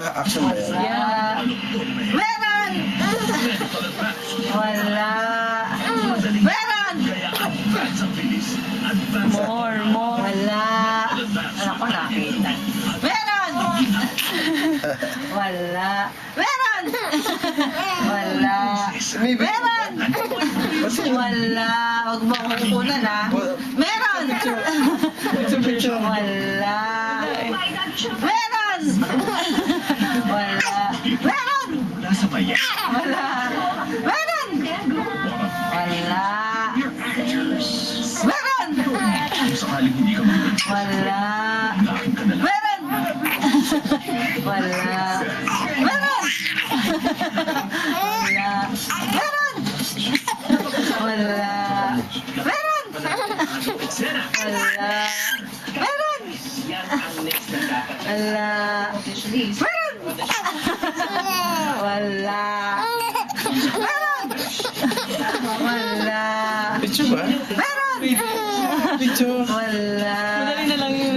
Action ba yan? Wala. Meron! Wala. Meron! More. Wala. Ano ko nakita? Meron! Wala. Meron! Wala. Meron! Wala. Huwag mo akong kukunan ha. Meron! Wala. Meron! Wala. Meron! Wala. Meron! Wala. Meron! Wala. Meron! Wala. Meron! Wala. Meron! Wala. Meron! Wala. Meron! Wala. Meron! Wala. Meron! Wala. Picture ba? Meron! Picture. Wala. Madali na lang yun.